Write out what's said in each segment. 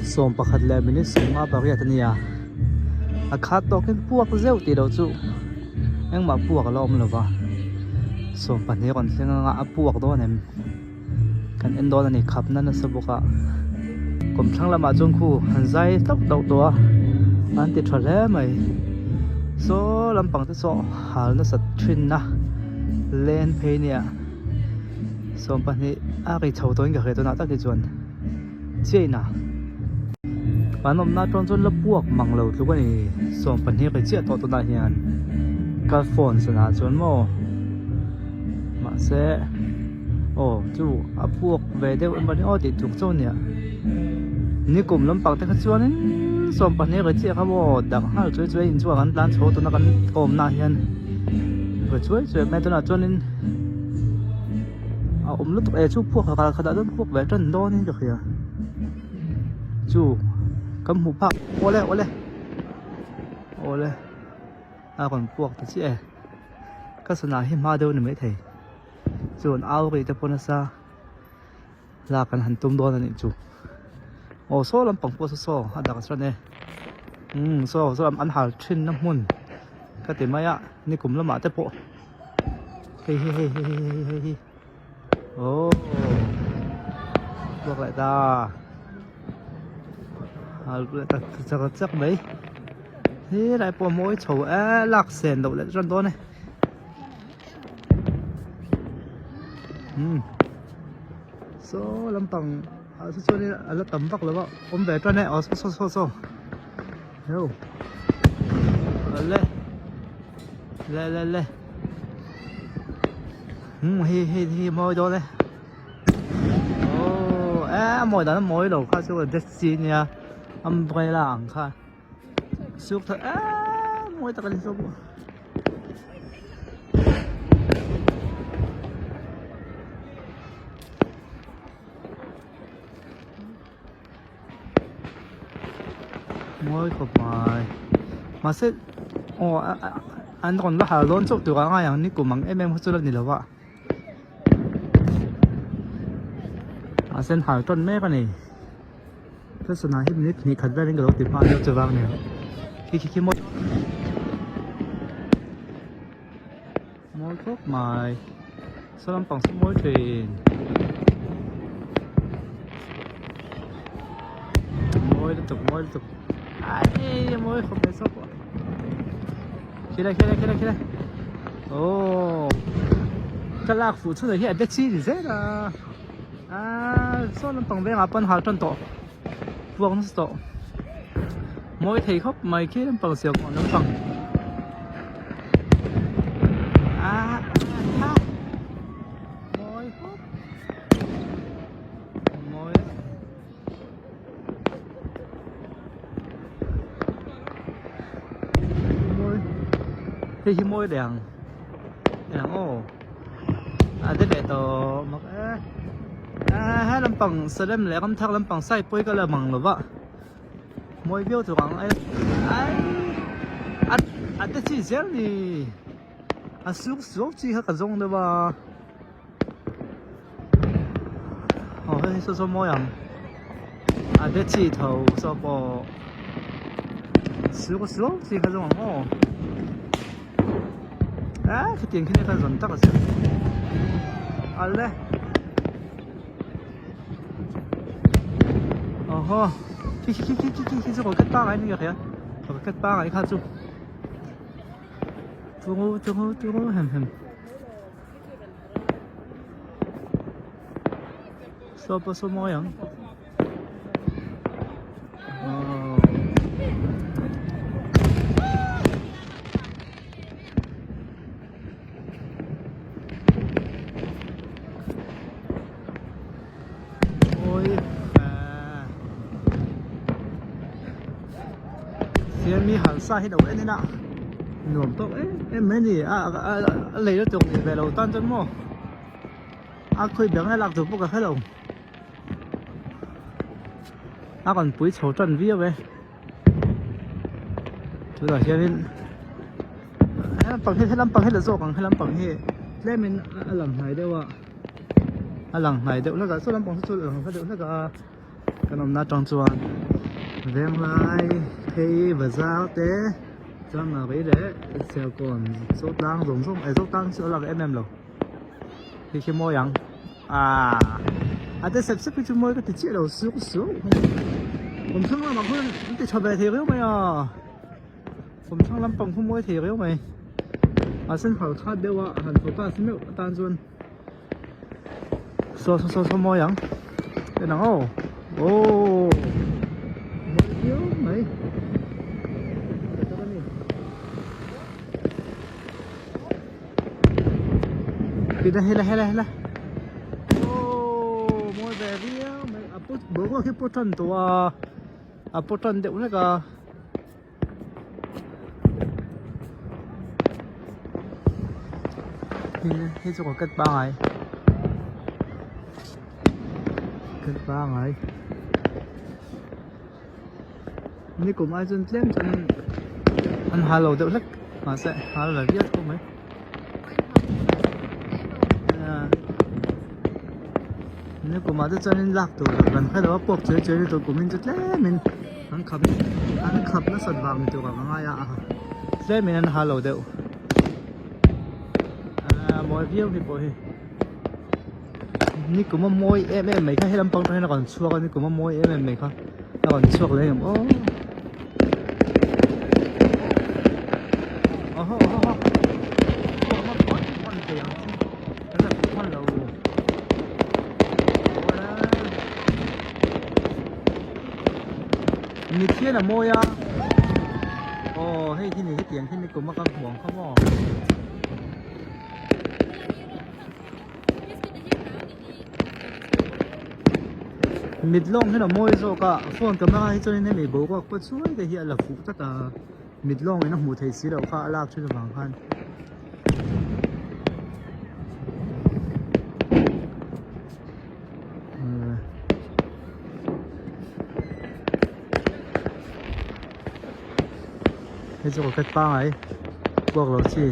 som pakhat le minute sunga pariat ania a khat to ken puak zeu ti do chu engma puak lom lova som pahnih kon thlenga a puak do nem kan endon ani khapna na sabuka kom thlang lama chung khu hanzai tok do to an ti thole mai so lampang te so hal na sat thin na len phe nia som pahnih a ri chho toin ka he to na ta ki chuan cheina panom na ton chon la puak manglo tu ka ni som pahnih ka che to na hian ka phone sana chon mo ma se chu a puak ve deuh en bani o ti tuk chon nia ni kum lampang te kha chuan in som pahnih ka che kha mo dang hal choi choi in chuan an tlan chho to na kan kom na hian ka choi choi me to na chon in a lu tuk e chu puak ka khada don puak ve tan don ni ka khia chu kam hu pa ole a kon puak ta chi e ka sana hi ma deuh ni mai thei chuan au ri te pona sa la kan han tum don ani chu so lampang po so adak sa ne so an hal thin na mun ka ti maya ni kum lama te po hey buộc lại ta lại ta chắc đấy thế lại po mỗi chầu lạc sền đậu lại răn đó này số lampang số này là tầm vóc là vợ ôm về cho này số đâu lên hi môi đó đây môi đó môi đầu khai số là đất xin nha umbrella ang khai số thật môi ta cái số môi của mày mà sẽ anh còn có hà lôn chụp từ cái ngay hàng ní của mắng em chưa được gì đâu ạ sen hà tròn mẹ cái này cái số này hết nít khát ra đến cái đó tìm ăn được chưa vang này khi môi thuốc mày sao làm bằng số môi truyền môi liên tục môi không thể sốc kia đây cái lạc phụ xuất hiện đất chi gì thế là số lần tổng về ngã bên hào tròn tổ vuông nó tổ mỗi thầy khóc mày kia làm bằng siêu còn nó bằng mỗi khóc thì môi đèn thế để tao mặc hai làm bằng sợi đêm lẽ con thắc làm bằng sai bôi cái là bằng rồi vợ môi biểu tụi con cái gì thế này xuống chi hết cả giống đấy bà hơi số môi cái chi thầu số bộ xuống chi hết giống cái tiền khi này ta dần tắc là sao đấy khi có kết ba cái này kìa có kết ba cái khác chung chung hầm số môi không mi hẳn xa hết đầu ấy thế nào nhuộm tóc ấy em mấy gì lấy được tiền về đầu tan chân mò khơi biển hay lạc từ bốc cả hết đầu còn bưởi chấu trần vía về chú là cho nên làm bằng hết là do còn hay làm bằng hết lên mình làm này đâu ạ làm này đâu nó cả số làm bằng số lượng phải đâu nó cả cái nôm na trong chuan veng lai thấy và giao tế cho mà cái đấy xe còn số tăng dùng số số tăng số là em rồi thì cái môi yang à thế sắp xếp cái chung môi cái thì chia đầu xuống xuốngผมช่างลำบากเพื่อนมันติดชอบแบบเที่ยวไหมอ่ะผมช่างลำปังพุ่มมวยเที่ยวไหมเส้นผ่าคาดเดียวหันหัวตาสมิวตาจวนโซมอยังเป็นหนังโอ้มวยเที่ยวไหมปิดได้เฮ้ยโอ้มวยแบบเที่ยวไหมปุ๊บบอกว่าคือปุ๊บทันตัวปุ๊บทันเดี๋ยวนี้ก็ที่จะก็เกิดบ้างไงนี่กลุ่มไอ้จนเล่นจนอันฮัลโหลเดี๋ยวเล็กมาเสร็จฮัลโหลเยอะกูไหมนี่กลุ่มมาจะจนลักตัวกันแค่ว่าพวกเจอตัวกลุ่มมันจะเล่นมันอันขับแล้วสัตว์บางตัวกับง่ายอ่ะเล่นมันอันฮัลโหลเดี๋ยวมวยเบี้ยวพี่ปอยนี่กูมามวยไม่ค่ะให้ลำปองตรงนี้ก่อนชัวร์กันนี่กูมามวยไม่ค่ะก่อนชัวร์เลยโอ้โหมันเตียงแล้วมันเรามีเทียนอะมวยอ่ะโอ้ให้ที่นี่ให้เตียงที่นี่กูมากับห่วงเขาบอกมิดลงให้เราโมยโซกะฝนกำลังให้เจ้านี่ไม่บอกว่าก็ช่วยแต่เฮียหลับฟุกตามิดลงไอ้น้องหมูไทยสีเราข้าลากช่วยบางพันให้เจ้าก็กัดป้าไอ้บอกเราสิ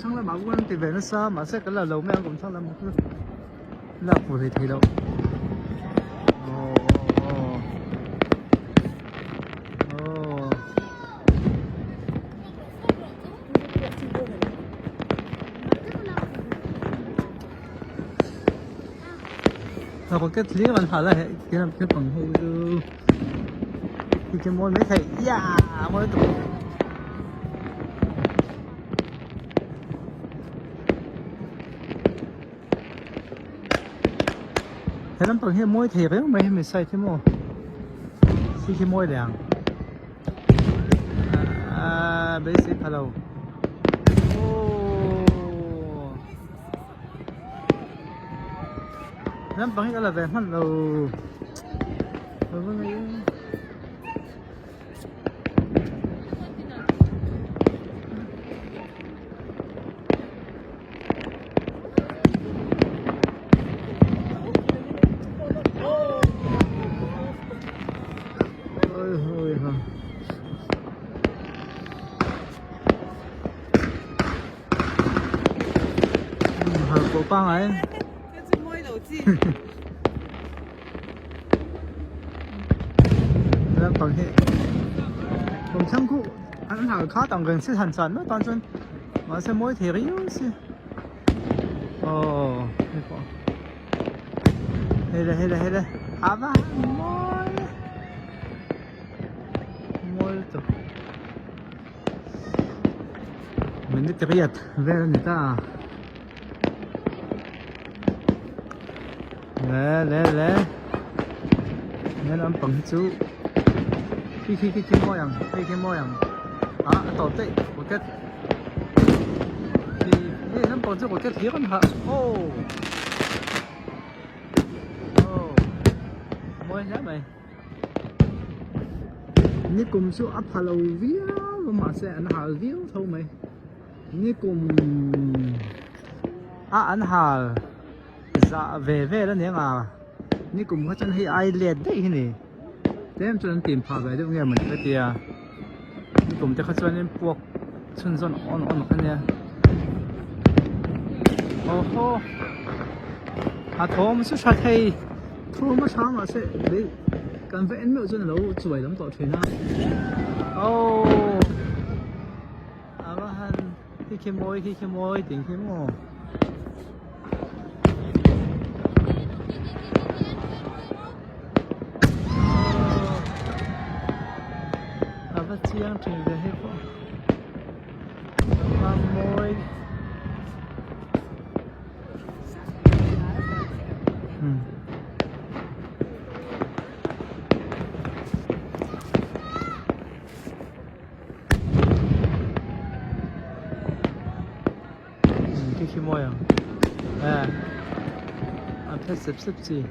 ช่างละหมาวันติดเวนัสมาเสร็จกันแล้วเราไม่เอาผมช่างละหมาลากผู้ใดทีเราเราก็เลี้ยงมันผ่านแล้วเกี่ยวกับฝั่งหูดูที่จะมวยไม่ใช่ย่ามวยตัวthế lắm bằng hiệp môi thiệt ấy mày say thế mồ xí cái môi đèn bây giờ hello lắm bằng cái là về mắt đầu của băng ấy làm bằng hệผมช่างคู่อันหาข้าต่างกันสิหันสันเมื่อตอนจนมาเสมอเทียริวสิโอ้ไม่พอเฮ้ยอาบ้ามอยตัวมันนี่จะเรียดเรื่องนี้ตาlẽ nên âm bằng chú khi môi à tổ tệ của cái thì nó còn chú của cái thiếu con hả môi nhá mày như cùng chú ấp hà lầu vía mà sẽ ăn hà vía thôi mày như cùng ăn hà dạ về đó nhé à như cùng có chân hay ai liệt đấy này em cho nên tìm phá về được nghe mình cái tia như cùng cho cho nên buộc chân on cái nha oh thom su sa thei thom ma sa ma se be kan ve en me chu na lo chuai lam to thina ava han hi ke moi ting ke mo ava chiang thing ve he po ma moi cái môi à anh thấy sấp gì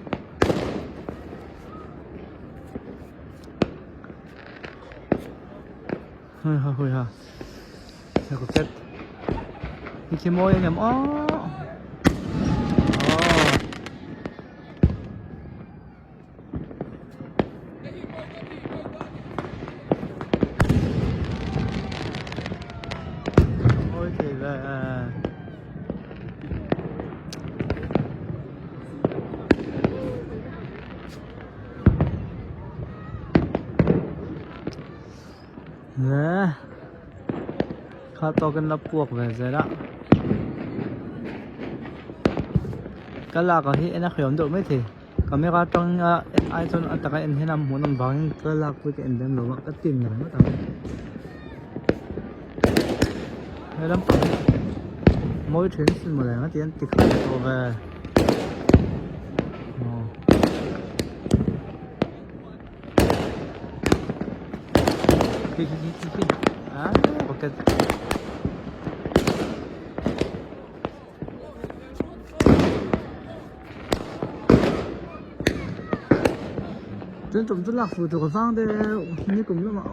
hồi hả theo cuộc chết cái môi anh nhầm môi thì là nè khá to cái nắp buộc về rồi đó cái là có hiện nó khởi động mấy thì camera trong iPhone ở tại anh hiện làm muốn làm vắng cái là với cái anh đem lỗ cái tiền này nó tao hay lắm mỗi chuyến xin một lần nó tiền thì khởi động về ok真怎么这拉虎这个放的你怎么那么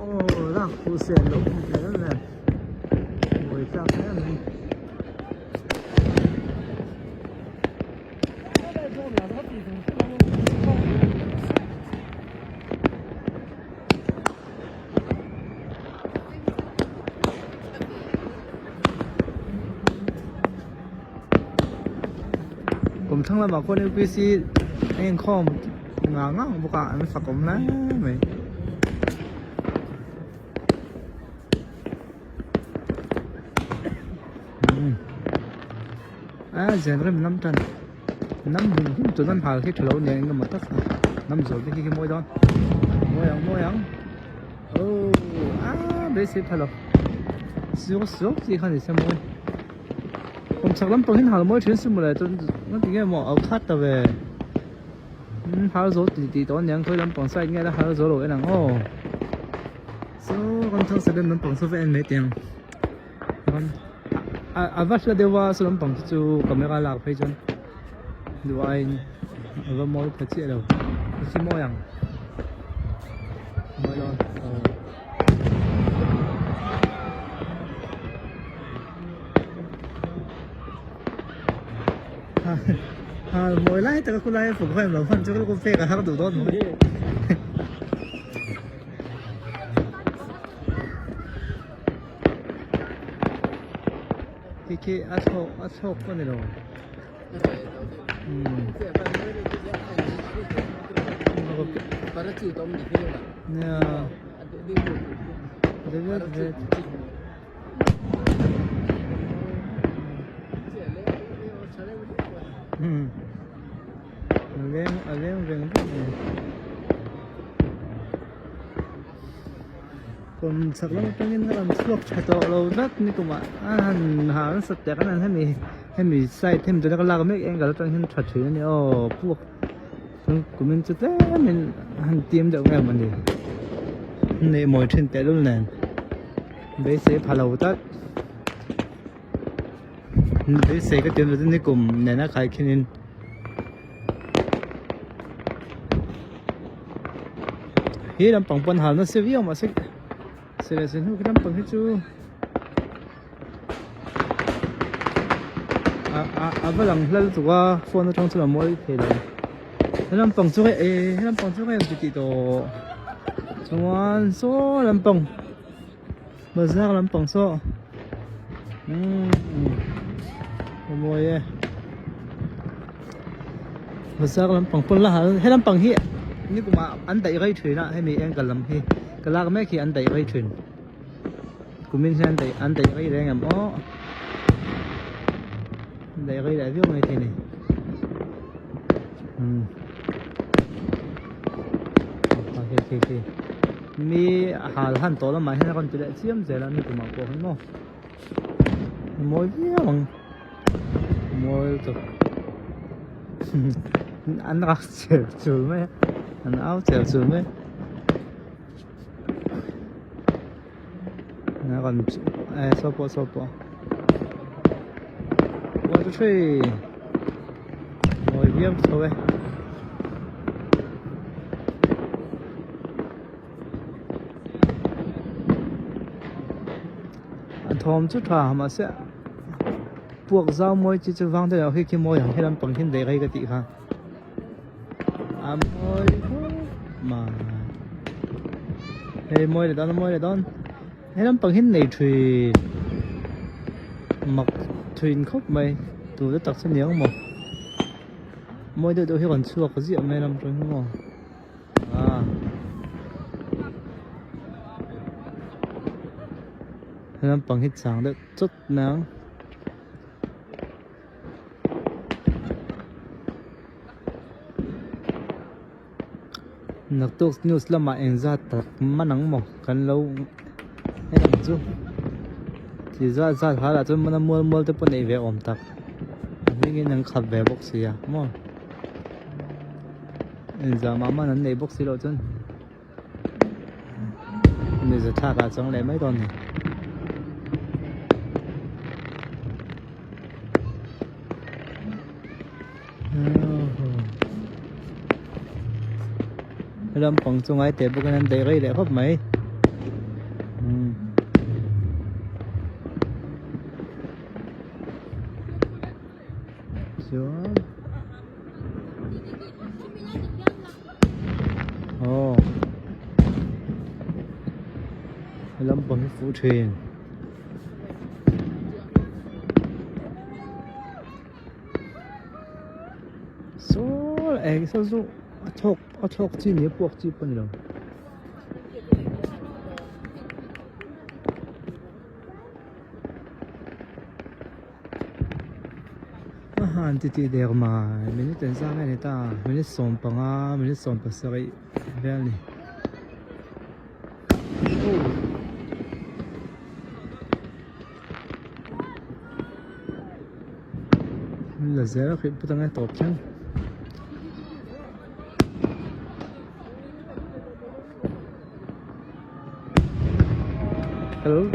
拉虎线路这个呢我一下看你ผมทั้งละมาคนในพีซีเองคอมงางงบุกอ่ะมันสักผมนะไม่เจนเริ่มน้ำจันน้ำหุ่นหุ่นตัวนั้นผ่านที่ถลอกเนี่ยก็มาตัดน้ำสดที่ขี้มวยดอนมวยยังเบสิถลอกสุกที่เขาเนี่ยเสมอผมสักลำตัวหินหางมวยถึงสมุนเลยจนนั่นถึงแค่หมอเอาคัดตัวไปหาโซ่ตีตอนยังเคยลำปองใส่เงี้ยแล้วหาโซ่หลุดหนังโซ่คนทั้งเสด็จลำปองโซ่เป็นไม่เต็มคนว่าเดี๋ยวว่าส่วนลำปองจู่ก็ไม่กล้าหลักไปจนดูไอ้ว่ามวยพัชเจเราชิมวยยังมวยร้อนmồi lái tao cũng lái phục khoe mà phân cho cái cô phê cả hai đủ tốt rồi cái át chọc con này rồi lên còn sạc lắm trong những cái làm thuốc chạy tàu lâu rất như cũng mà hàng sạch đẹp cái này hay mình xay thêm cho nó có làm mấy em cả trong những trò chơi này buộc của mình chút thế mình hàng tiêm được ngày mà này mỗi trên té luôn này bé sẽ phá lầu tắt bé sẽ cái tiêm được cái cùng này nó khai khi nên hi làm bằng phần hàm nó siêu yếu mà sẽ là cái làm bằng hết chú với lần lần tụi qua phone nó trong chỗ là mỗi thế này làm bằng chỗ cái làm bằng chỗ cái làm gì đó chúng số làm bằng bây giờ làm bằng số mỗi ภาษาลำปังปุ่นละฮะให้ลำปังเฮียนี่กูมาอันใดไรถุยนะให้มีเองกับลำเฮียกะลากแม่ขี้อันใดไรถุยกูมินเช่นอันใดไรแรงอ่ะอ๋ออันใดไรได้เรื่องอะไรทีนี่โอเคมีหาหันตัวแล้วมาให้คนจะได้เชื่อมเสร็จแล้วนี่กูมาบอกให้โม่โม่เยี่ยมโม่ตัวanh áo chèo chùi mấy anh áo chèo chùi mấy nó còn sopo what the tree ngồi viết thôi anh thom chút thà mà sẽ buộc dao môi chỉ cho vang thôi khi môi hàng hay làm bằng thiên để gây cái tị ha môi mà hey môi để đón hay làm bằng thiên này thuyền mặc thuyền khóc mày tụi nó tặc xin nhớ không môi đôi khi còn chưa có rượu mày làm rồi không hay làm bằng hết sáng đấy chút nắng nạc tục news là mà anh ra tạc mà nắng mọc cần lâu hay làm chú chỉ ra khá là tôi mà mua tới bên này về ổn tạc mấy cái nắng khắp về bốc xì à mua anh ra mà nắng này bốc xì đâu chân bây giờ thả cả trong này mấy con này làm bằng chung ai để bốc anh để gây để hấp mấy xuống làm bằng cái phụ thuyền số lại sao số chọc chi nhé buộc chi bên đâu anh titi đẹp mà mình tên sao cái này ta mình sống bằng mình sống bằng sao vậy vậy này là dễ khi bắt đầu nghe tập chăng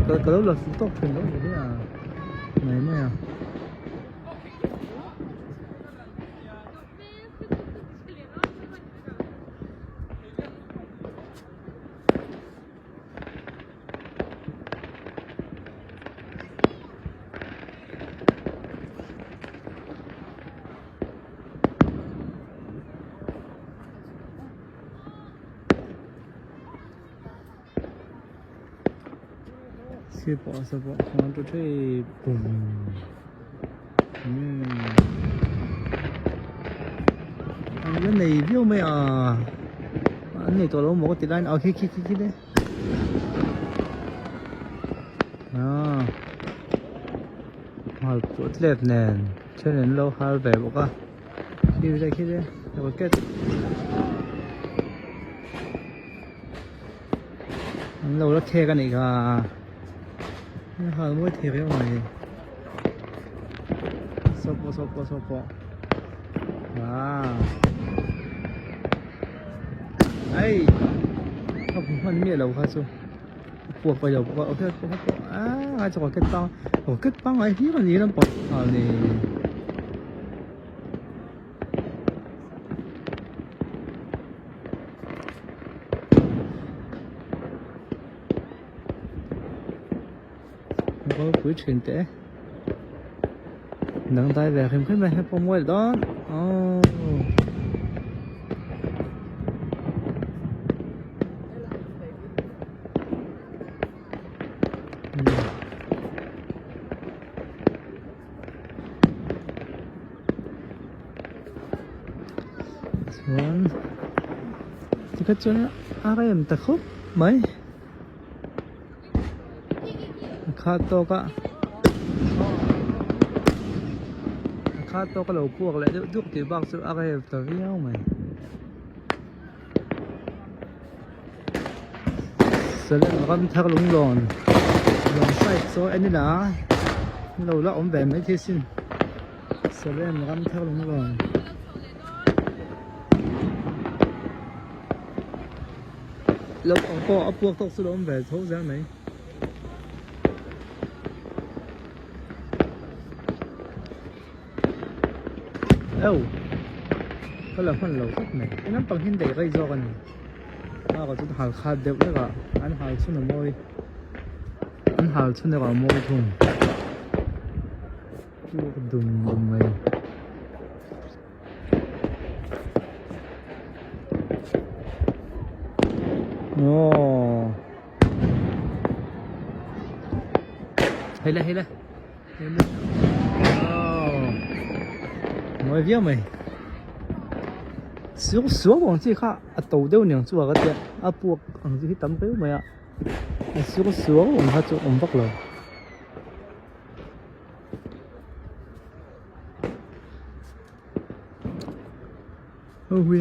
cái đó là tốt thuyền đó vậy à này mới à sẽ bỏ con tôi thấy cùng cái này view mày anh này tôi lâu một cái line khi đấy hal tốt đẹp nè cho nên lâu hal về bộ cơ khi đây rồi kết lâu nó khe cái này cả hal mới thì cái này sopo ấy không mình biết đâu khai số buộc bây giờ buộc ok ai cho cái to cái băng ấy hiếm là gì lắm bọn này có buổi truyền tế nâng tay về hình khuyết này hay phong môi đó chuan thì cái chuan RM ta khúc mấy khá to cả lẩu cuốc lại đúc thì bác sự RM ta véo mày sẽ lên gắn thác lũng lòn sai số anh nè lâu là ông về mấy thế xin sẽ lên gắn thác lũng lòn lúc ông có ấp buộc tóc xuống ông về thấu ra mấy đâu có là phần lẩu sắt này cái nắm bằng hình để gây doกันcó chút hal khát đều đấy cả anh hal xuống là môi anh hal xuống là môi thùng chưa đùng đùng mày ồ hay là môi viết mày xuống bọn chị khác tàu đều nhàng chua cái tiền buộc bằng gì tấm cái mày ạ xuống bọn họ chụp ông bắt rồi huy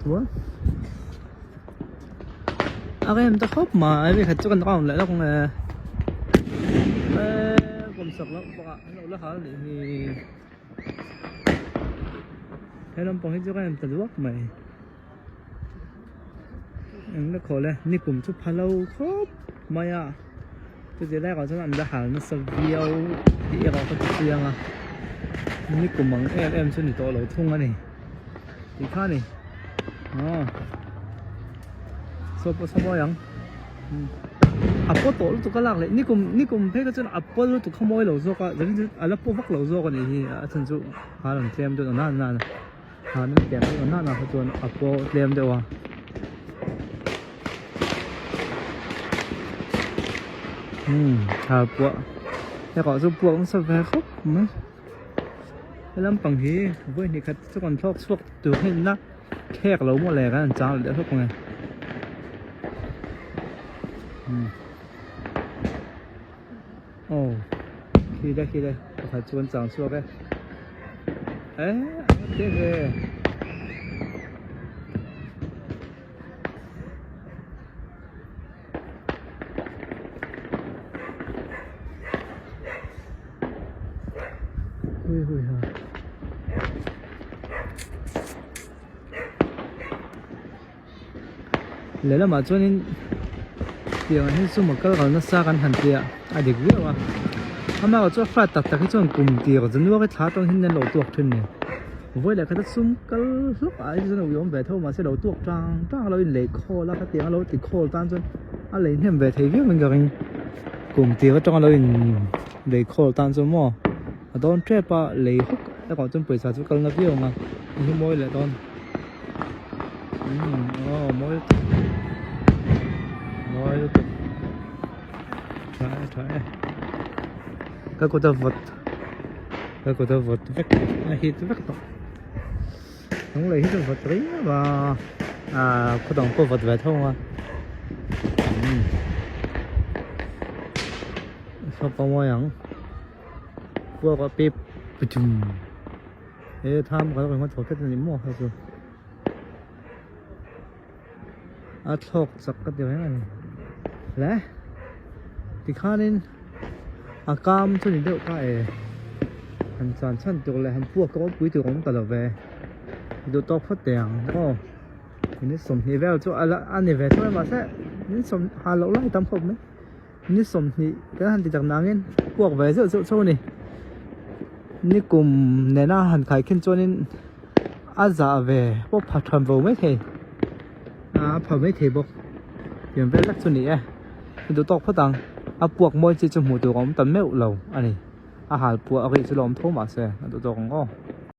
đúng em ta khóc mà vì khách cho con lại nó không là còn sập lắm bọn ạ nó hả thì thế nó bằng hết cho em tự luộc mày em nó khổ lên ní cùng chút phá lâu khóc mày à tôi chỉ đây có cho làm ra hẳn nó sập video thì có cái chuyện à ní cùng bằng em xin to lẩu thung này thì khác này số bao nhiêu 아빠도 얼른 또 갈라래 니금 배가 전 아빠도 또 커모이 로조가 저기 알아보 박 로조가 니 하여튼 좀 하는 템도 나는 하는 게 나나 하죠 아빠 템도 와 아빠 내가 좀 부엉 서배 khóc mà cái lắm bằng thì với thì khách chứ còn thuốc thuốc từ khi nó khét lấu một lẻ cái cháo để thuốc này ồ khi đây phải chuồn chẳng xua cái thế về hui hả lấy là mà cho nên điều này số một cái còn nó xa gần hẳn tiệt được biết mà mà có cho phát đặt cái chỗ cùng tiệt rồi nữa cái tháo trong hình nên đầu tuột trên này với lại cái súng cái lúc ấy cho nó dùng về thôi mà sẽ đầu tuột trang nó lấy khô là cái tiếng nó thì khô tan chân lấy thêm về thấy biết mình cái cùng tiệt trong nó lấy khô tan chân mà đón trép à lấy hút nó còn trong bể xả chút cân nó biết mà những môi lại đón môi trời cái cô ta vật vét hít vét tóc không lấy hít vật đấy và cô đồng cô vật về thôi mà sao bao nhiêu nhỉ cô có bếp chùm tham cái này mà thổi cái gì mua hay sao thọc sặc cái điều này lẽ thì khá nên cam cho nên đâu cái hành sản chân từ lại hành buộc có quý từ cũng tận về đồ to phát tiền nên sầm thì về chỗ anh này về thôi mà sẽ nên sầm hà lỗ lại tâm hồn đấy nên sầm thì cái hành thì chẳng nắng nên buộc về rượu sâu này nên cùng nên là hành khai kinh cho nên giả về bốc phạt thuần vô mấy thề phạt mấy thề bốc tiền về lắc cho này đồ to phát tăng buộc môi chỉ trong một tổ gom tấn mèo lầu anh này hà buộc cái chỉ làm thô mà xe đồ to cũng ngon